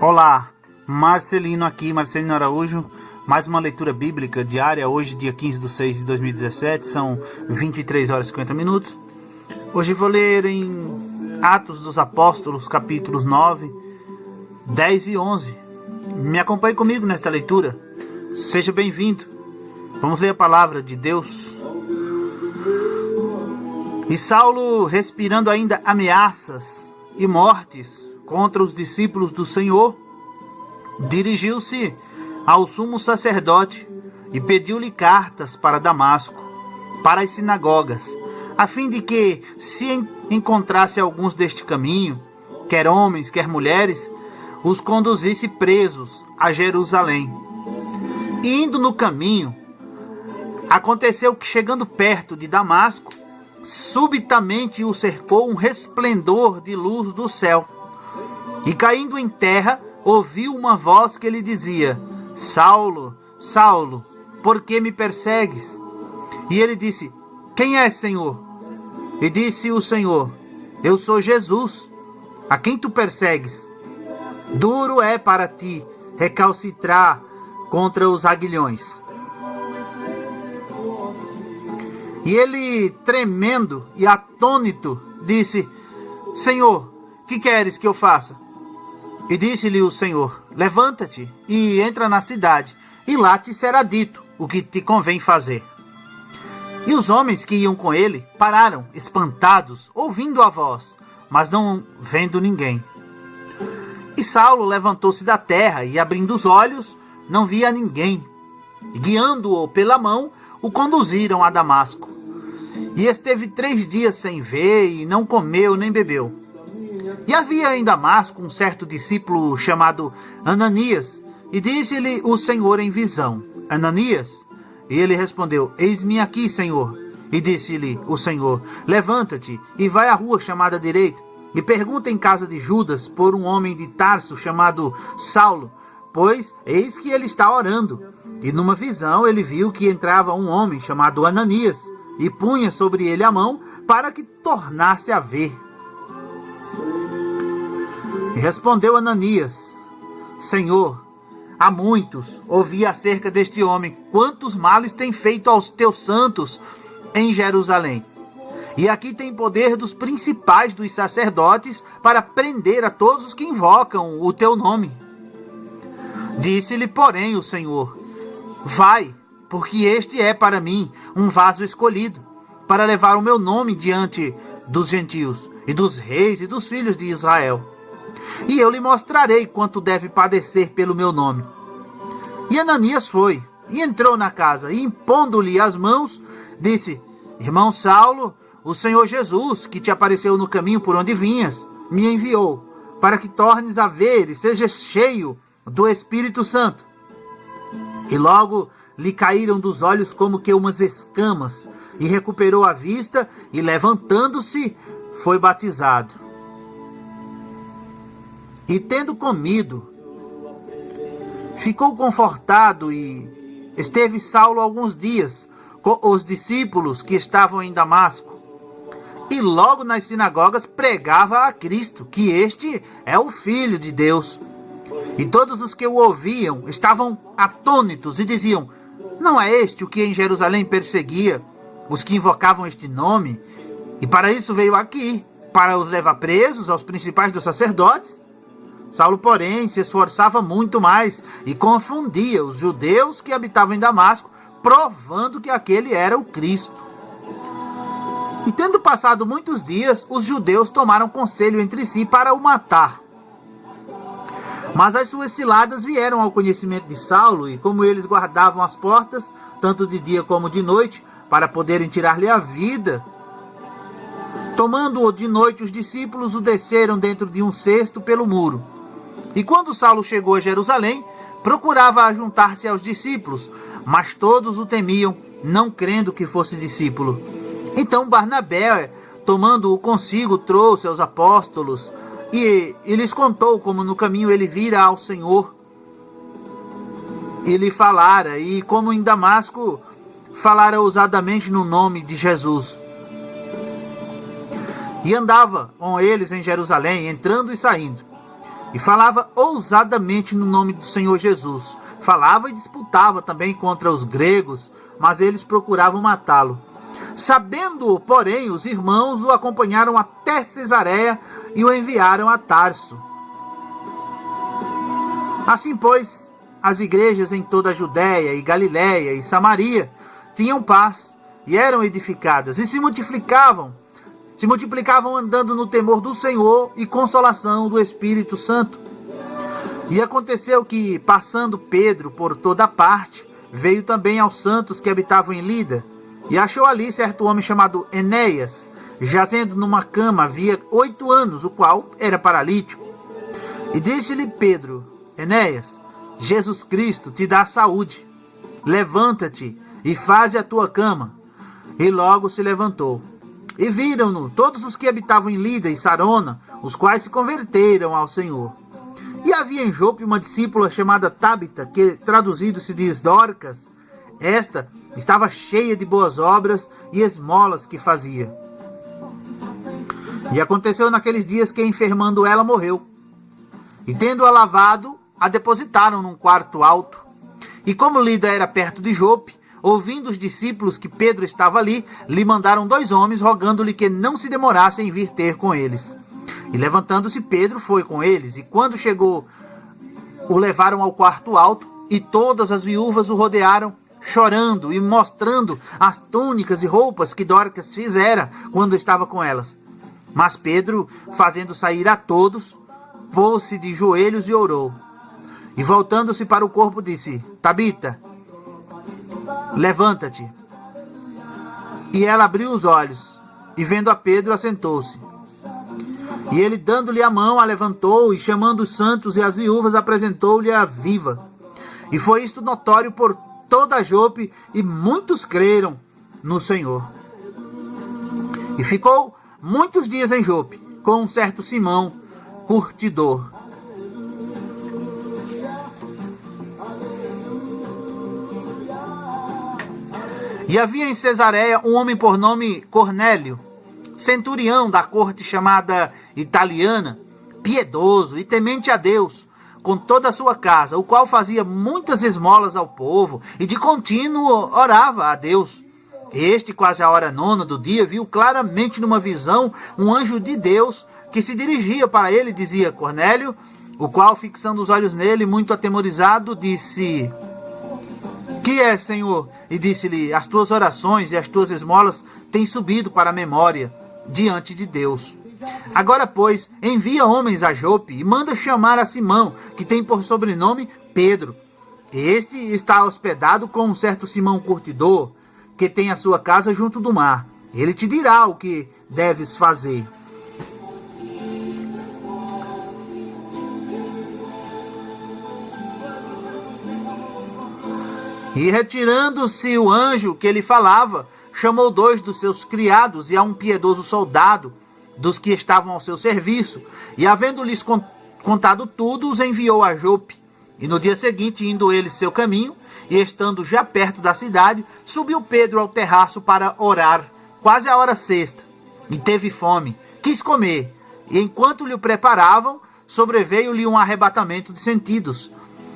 Olá, Marcelino aqui, Marcelino Araújo, mais uma leitura bíblica diária, hoje dia 15/6/2017, são 23 horas e 50 minutos. Hoje vou ler em Atos dos Apóstolos, capítulos 9, 10 e 11. Me acompanhe comigo nesta leitura, seja bem-vindo. Vamos ler a palavra de Deus. E Saulo, respirando ainda ameaças e mortes contra os discípulos do Senhor, dirigiu-se ao sumo sacerdote e pediu-lhe cartas para Damasco, para as sinagogas, a fim de que, se encontrasse alguns deste caminho, quer homens, quer mulheres, os conduzisse presos a Jerusalém. E indo no caminho, aconteceu que, chegando perto de Damasco, subitamente o cercou um resplendor de luz do céu. E caindo em terra, ouviu uma voz que lhe dizia: Saulo, Saulo, por que me persegues? E ele disse: Quem és, Senhor? E disse o Senhor: Eu sou Jesus, a quem tu persegues. Duro é para ti recalcitrar contra os aguilhões. E ele, tremendo e atônito, disse: Senhor, que queres que eu faça? E disse-lhe o Senhor: Levanta-te e entra na cidade, e lá te será dito o que te convém fazer. E os homens que iam com ele pararam, espantados, ouvindo a voz, mas não vendo ninguém. E Saulo levantou-se da terra e, abrindo os olhos, não via ninguém. E, guiando-o pela mão, o conduziram a Damasco. E esteve 3 dias sem ver, e não comeu nem bebeu. E havia em Damasco um certo discípulo chamado Ananias, e disse-lhe o Senhor em visão: Ananias? E ele respondeu: Eis-me aqui, Senhor. E disse-lhe o Senhor: Levanta-te e vai à rua chamada direita, e pergunta em casa de Judas por um homem de Tarso chamado Saulo, pois eis que ele está orando. E numa visão ele viu que entrava um homem chamado Ananias, e punha sobre ele a mão para que tornasse a ver. E respondeu Ananias: Senhor, há muitos ouvi acerca deste homem, quantos males tem feito aos teus santos em Jerusalém. E aqui tem poder dos principais dos sacerdotes para prender a todos os que invocam o teu nome. Disse-lhe, porém, o Senhor: Vai, porque este é para mim um vaso escolhido, para levar o meu nome diante dos gentios, e dos reis e dos filhos de Israel. E eu lhe mostrarei quanto deve padecer pelo meu nome. E Ananias foi, e entrou na casa, e impondo-lhe as mãos, disse: Irmão Saulo, o Senhor Jesus, que te apareceu no caminho por onde vinhas, me enviou, para que tornes a ver e sejas cheio do Espírito Santo. E logo lhe caíram dos olhos como que umas escamas, e recuperou a vista, e levantando-se, foi batizado. E tendo comido, ficou confortado, e esteve Saulo alguns dias com os discípulos que estavam em Damasco. E logo nas sinagogas pregava a Cristo, que este é o Filho de Deus. E todos os que o ouviam estavam atônitos e diziam: Não é este o que em Jerusalém perseguia os que invocavam este nome? E para isso veio aqui, para os levar presos aos principais dos sacerdotes? Saulo, porém, se esforçava muito mais e confundia os judeus que habitavam em Damasco, provando que aquele era o Cristo. E tendo passado muitos dias, os judeus tomaram conselho entre si para o matar. Mas as suas ciladas vieram ao conhecimento de Saulo, e como eles guardavam as portas, tanto de dia como de noite, para poderem tirar-lhe a vida, tomando-o de noite, os discípulos o desceram dentro de um cesto pelo muro. E quando Saulo chegou a Jerusalém, procurava ajuntar-se aos discípulos, mas todos o temiam, não crendo que fosse discípulo. Então Barnabé, tomando-o consigo, trouxe aos apóstolos, e lhes contou como no caminho ele vira ao Senhor, e lhe falara, e como em Damasco falara ousadamente no nome de Jesus. E andava com eles em Jerusalém, entrando e saindo. e falava ousadamente no nome do Senhor Jesus. Falava e disputava também contra os gregos, mas eles procuravam matá-lo. Sabendo, porém, os irmãos o acompanharam até Cesareia e o enviaram a Tarso. Assim, pois, as igrejas em toda a Judéia e Galiléia e Samaria tinham paz e eram edificadas e se multiplicavam andando no temor do Senhor e consolação do Espírito Santo. E aconteceu que, passando Pedro por toda parte, veio também aos santos que habitavam em Lida, e achou ali certo homem chamado Enéas, jazendo numa cama havia 8 anos, o qual era paralítico. E disse-lhe Pedro: Enéas, Jesus Cristo te dá saúde. Levanta-te e faze a tua cama. E logo se levantou. E viram-no todos os que habitavam em Lida e Sarona, os quais se converteram ao Senhor. E havia em Jope uma discípula chamada Tábita, que traduzido se diz Dorcas. Esta estava cheia de boas obras e esmolas que fazia. E aconteceu naqueles dias que, enfermando ela, morreu. E tendo-a lavado, a depositaram num quarto alto. E como Lida era perto de Jope, ouvindo os discípulos que Pedro estava ali, lhe mandaram 2 homens, rogando-lhe que não se demorasse em vir ter com eles. E levantando-se Pedro, foi com eles, e quando chegou, o levaram ao quarto alto, e todas as viúvas o rodearam, chorando e mostrando as túnicas e roupas que Dorcas fizera quando estava com elas. Mas Pedro, fazendo sair a todos, pôs-se de joelhos e orou. E voltando-se para o corpo, disse: Tabita, levanta-te. E ela abriu os olhos, e vendo a Pedro, assentou-se. E ele, dando-lhe a mão, a levantou, e chamando os santos e as viúvas, apresentou-lhe a viva. E foi isto notório por toda a Jope, e muitos creram no Senhor. E ficou muitos dias em Jope, com um certo Simão, curtidor. E havia em Cesareia um homem por nome Cornélio, centurião da corte chamada italiana, piedoso e temente a Deus, com toda a sua casa, o qual fazia muitas esmolas ao povo e de contínuo orava a Deus. Este, quase à hora 9 do dia, viu claramente numa visão um anjo de Deus que se dirigia para ele e dizia: Cornélio, o qual, fixando os olhos nele, muito atemorizado, disse: Que é, Senhor? E disse-lhe: As tuas orações e as tuas esmolas têm subido para a memória diante de Deus. Agora, pois, envia homens a Jope e manda chamar a Simão, que tem por sobrenome Pedro. Este está hospedado com um certo Simão curtidor, que tem a sua casa junto do mar. Ele te dirá o que deves fazer. E retirando-se o anjo que lhe falava, chamou 2 dos seus criados e a um piedoso soldado dos que estavam ao seu serviço, e havendo-lhes contado tudo, os enviou a Jope. E no dia seguinte, indo eles seu caminho, e estando já perto da cidade, subiu Pedro ao terraço para orar, quase à hora 6, e teve fome, quis comer, e enquanto lhe o preparavam, sobreveio-lhe um arrebatamento de sentidos,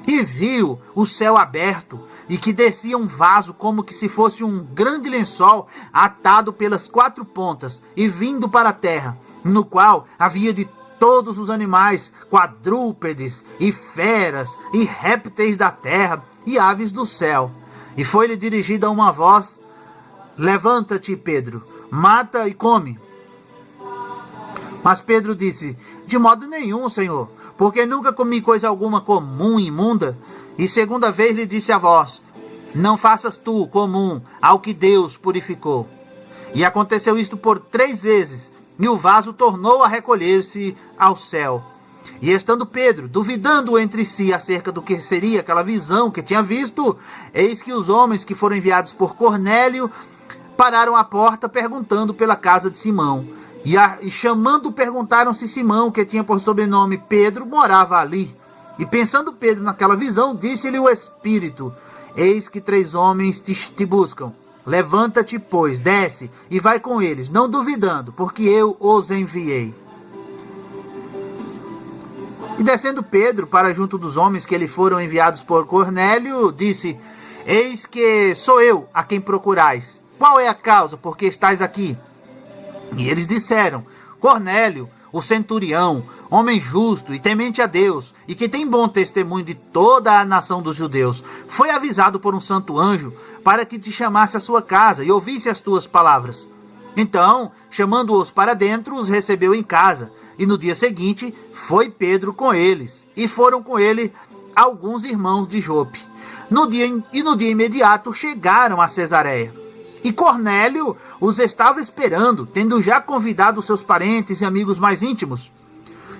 e viu o céu aberto, e que descia um vaso como que se fosse um grande lençol atado pelas 4 pontas e vindo para a terra, no qual havia de todos os animais, quadrúpedes e feras e répteis da terra e aves do céu. E foi-lhe dirigida uma voz: Levanta-te, Pedro, mata e come. Mas Pedro disse: De modo nenhum, Senhor, porque nunca comi coisa alguma comum e imunda. E segunda vez lhe disse a voz: Não faças tu comum ao que Deus purificou. E aconteceu isto por 3 vezes, e o vaso tornou a recolher-se ao céu. E estando Pedro, duvidando entre si acerca do que seria aquela visão que tinha visto, eis que os homens que foram enviados por Cornélio pararam à porta, perguntando pela casa de Simão. E chamando, perguntaram se Simão, que tinha por sobrenome Pedro, morava ali. E pensando Pedro naquela visão, disse-lhe o Espírito: Eis que 3 homens te buscam. Levanta-te, pois, desce e vai com eles, não duvidando, porque eu os enviei. E descendo Pedro para junto dos homens que lhe foram enviados por Cornélio, disse: eis que sou eu a quem procurais. Qual é a causa por que estáis aqui? E eles disseram: Cornélio, o centurião, homem justo e temente a Deus, e que tem bom testemunho de toda a nação dos judeus, foi avisado por um santo anjo para que te chamasse à sua casa e ouvisse as tuas palavras. Então, chamando-os para dentro, os recebeu em casa. E no dia seguinte, foi Pedro com eles, e foram com ele alguns irmãos de Jope. No dia imediato, chegaram a Cesareia. E Cornélio os estava esperando, tendo já convidado seus parentes e amigos mais íntimos.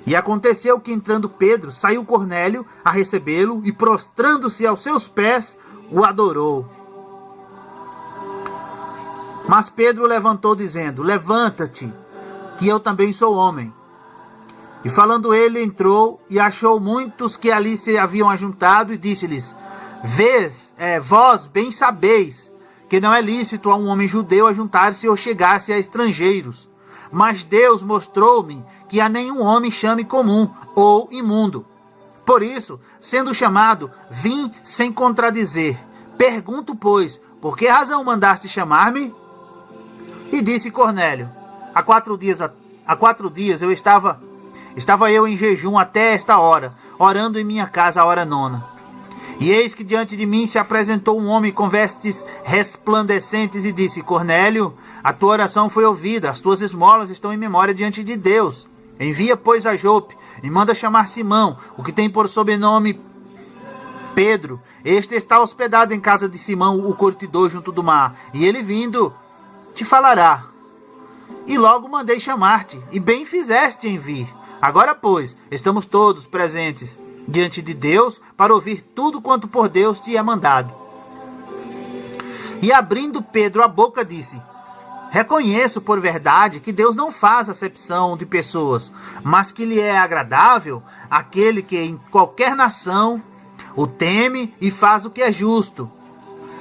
E aconteceu que, entrando Pedro, saiu Cornélio a recebê-lo, e prostrando-se aos seus pés, o adorou. Mas Pedro levantou, dizendo: levanta-te, que eu também sou homem. E falando ele, entrou e achou muitos que ali se haviam ajuntado, e disse-lhes: vós bem sabeis que não é lícito a um homem judeu ajuntar-se ou chegar-se a estrangeiros. Mas Deus mostrou-me que a nenhum homem chame comum ou imundo. Por isso, sendo chamado, vim sem contradizer. Pergunto, pois, por que razão mandaste chamar-me? E disse Cornélio: há 4 dias eu estava eu em jejum até esta hora, orando em minha casa a hora 9. E eis que diante de mim se apresentou um homem com vestes resplandecentes e disse: Cornélio, a tua oração foi ouvida, as tuas esmolas estão em memória diante de Deus. Envia, pois, a Jope e manda chamar Simão, o que tem por sobrenome Pedro. Este está hospedado em casa de Simão, o curtidor, junto do mar. E ele vindo te falará. E logo mandei chamar-te, e bem fizeste em vir. Agora, pois, estamos todos presentes diante de Deus para ouvir tudo quanto por Deus te é mandado. E abrindo Pedro a boca, disse: reconheço por verdade que Deus não faz acepção de pessoas, mas que lhe é agradável aquele que em qualquer nação o teme e faz o que é justo.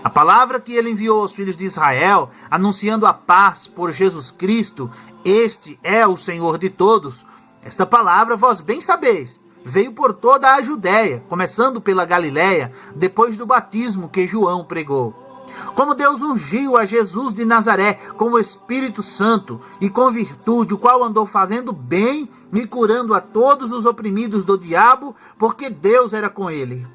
A palavra que ele enviou aos filhos de Israel, anunciando a paz por Jesus Cristo, este é o Senhor de todos. Esta palavra, vós bem sabeis, veio por toda a Judéia, começando pela Galiléia, depois do batismo que João pregou. Como Deus ungiu a Jesus de Nazaré com o Espírito Santo e com virtude, o qual andou fazendo bem e curando a todos os oprimidos do diabo, porque Deus era com ele.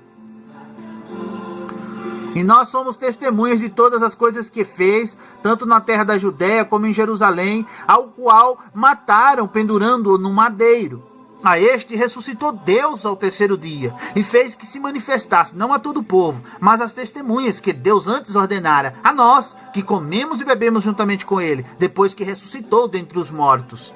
E nós somos testemunhas de todas as coisas que fez, tanto na terra da Judéia como em Jerusalém, ao qual mataram pendurando-o no madeiro. A este ressuscitou Deus ao 3º dia, e fez que se manifestasse, não a todo o povo, mas às testemunhas que Deus antes ordenara, a nós, que comemos e bebemos juntamente com ele, depois que ressuscitou dentre os mortos.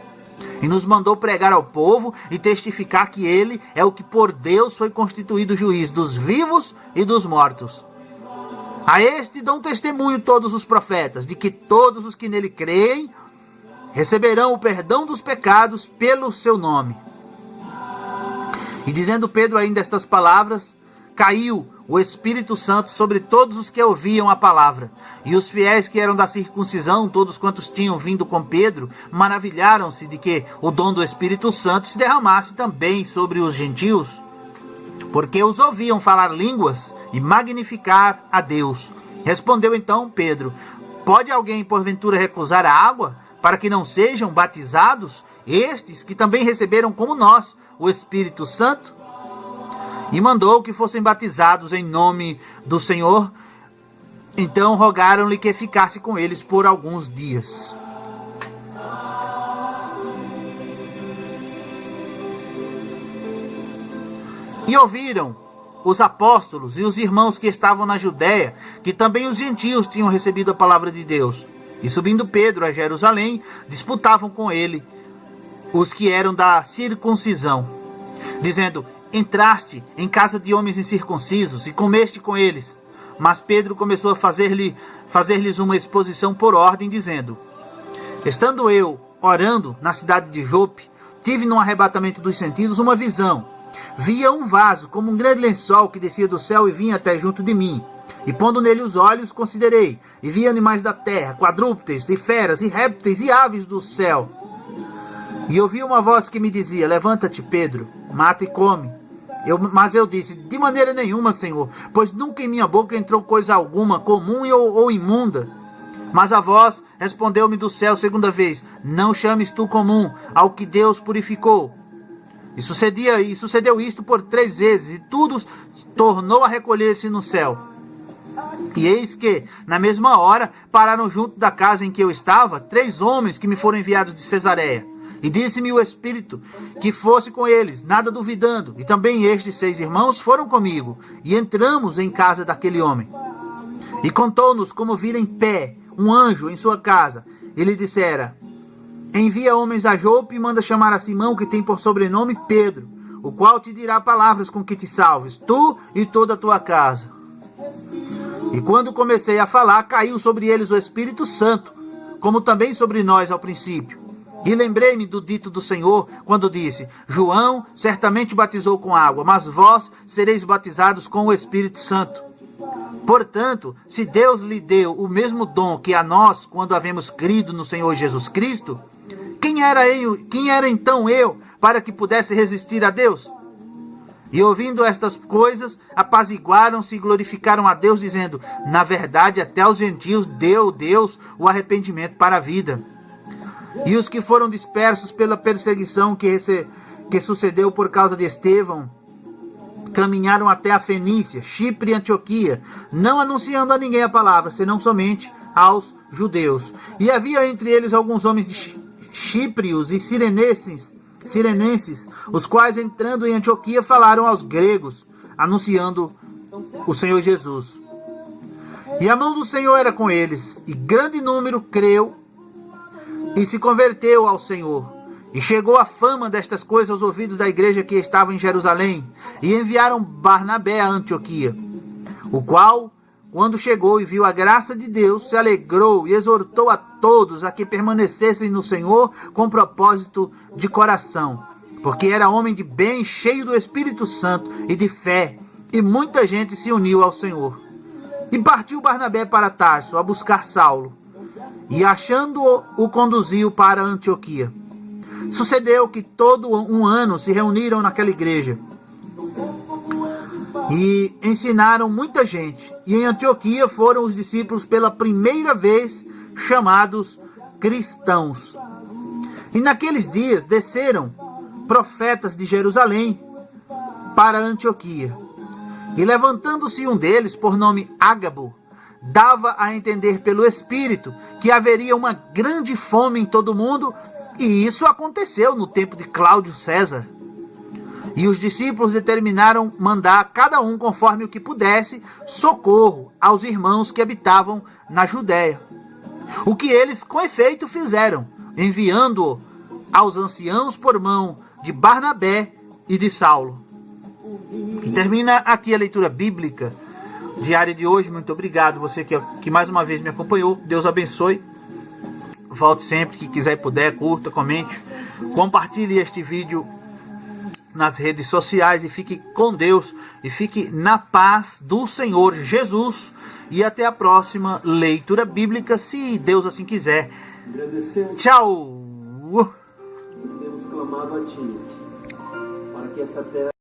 E nos mandou pregar ao povo e testificar que ele é o que por Deus foi constituído juiz dos vivos e dos mortos. A este dão testemunho todos os profetas, de que todos os que nele creem receberão o perdão dos pecados pelo seu nome. E dizendo Pedro ainda estas palavras, caiu o Espírito Santo sobre todos os que ouviam a palavra. E os fiéis que eram da circuncisão, todos quantos tinham vindo com Pedro, maravilharam-se de que o dom do Espírito Santo se derramasse também sobre os gentios, porque os ouviam falar línguas e magnificar a Deus. Respondeu então Pedro: pode alguém porventura recusar a água para que não sejam batizados estes que também receberam como nós o Espírito Santo? E mandou que fossem batizados em nome do Senhor. Então rogaram-lhe que ficasse com eles por alguns dias. E ouviram os apóstolos e os irmãos que estavam na Judéia, que também os gentios tinham recebido a palavra de Deus. E subindo Pedro a Jerusalém, disputavam com ele os que eram da circuncisão, dizendo: entraste em casa de homens incircuncisos e comeste com eles. Mas Pedro começou a fazer-lhes uma exposição por ordem, dizendo: estando eu orando na cidade de Jope, tive num arrebatamento dos sentidos uma visão. Via um vaso, como um grande lençol que descia do céu e vinha até junto de mim. E pondo nele os olhos, considerei, e vi animais da terra, quadrúpedes, e feras, e répteis, e aves do céu. E ouvi uma voz que me dizia: levanta-te, Pedro, mata e come. Mas eu disse: de maneira nenhuma, Senhor, pois nunca em minha boca entrou coisa alguma, comum ou imunda. Mas a voz respondeu-me do céu segunda vez: não chames tu comum ao que Deus purificou. E sucedeu isto por 3 vezes, e tudo tornou a recolher-se no céu. E eis que, na mesma hora, pararam junto da casa em que eu estava 3 homens que me foram enviados de Cesareia. E disse-me o Espírito que fosse com eles, nada duvidando. E também estes 6 irmãos foram comigo, e entramos em casa daquele homem. E contou-nos como vira em pé um anjo em sua casa. Ele dissera: envia homens a Jope e manda chamar a Simão, que tem por sobrenome Pedro, o qual te dirá palavras com que te salves, tu e toda a tua casa. E quando comecei a falar, caiu sobre eles o Espírito Santo, como também sobre nós ao princípio. E lembrei-me do dito do Senhor, quando disse: João certamente batizou com água, mas vós sereis batizados com o Espírito Santo. Portanto, se Deus lhe deu o mesmo dom que a nós, quando havemos crido no Senhor Jesus Cristo, quem era então eu, para que pudesse resistir a Deus? E ouvindo estas coisas, apaziguaram-se e glorificaram a Deus, dizendo: na verdade, até aos gentios deu Deus o arrependimento para a vida. E os que foram dispersos pela perseguição que sucedeu por causa de Estevão, caminharam até a Fenícia, Chipre e Antioquia, não anunciando a ninguém a palavra, senão somente aos judeus. E havia entre eles alguns homens de Chíprios e sirenenses, os quais, entrando em Antioquia, falaram aos gregos, anunciando o Senhor Jesus. E a mão do Senhor era com eles, e grande número creu e se converteu ao Senhor. E chegou a fama destas coisas aos ouvidos da igreja que estava em Jerusalém, e enviaram Barnabé a Antioquia, o qual, quando chegou e viu a graça de Deus, se alegrou e exortou a todos a que permanecessem no Senhor com propósito de coração, porque era homem de bem, cheio do Espírito Santo e de fé, e muita gente se uniu ao Senhor. E partiu Barnabé para Tarso a buscar Saulo, e achando-o, o conduziu para Antioquia. Sucedeu que todo um ano se reuniram naquela igreja e ensinaram muita gente. E em Antioquia foram os discípulos pela primeira vez chamados cristãos. E naqueles dias desceram profetas de Jerusalém para Antioquia. E levantando-se um deles, por nome Ágabo, dava a entender pelo Espírito que haveria uma grande fome em todo o mundo. E isso aconteceu no tempo de Cláudio César. E os discípulos determinaram mandar cada um, conforme o que pudesse, socorro aos irmãos que habitavam na Judéia. O que eles com efeito fizeram, enviando-o aos anciãos por mão de Barnabé e de Saulo. E termina aqui a leitura bíblica diária de hoje. Muito obrigado, você que mais uma vez me acompanhou. Deus abençoe. Volte sempre que quiser e puder, curta, comente, compartilhe este vídeo nas redes sociais e fique com Deus e fique na paz do Senhor Jesus. E até a próxima leitura bíblica, se Deus assim quiser. Tchau! Temos clamado a Ti, para que essa terra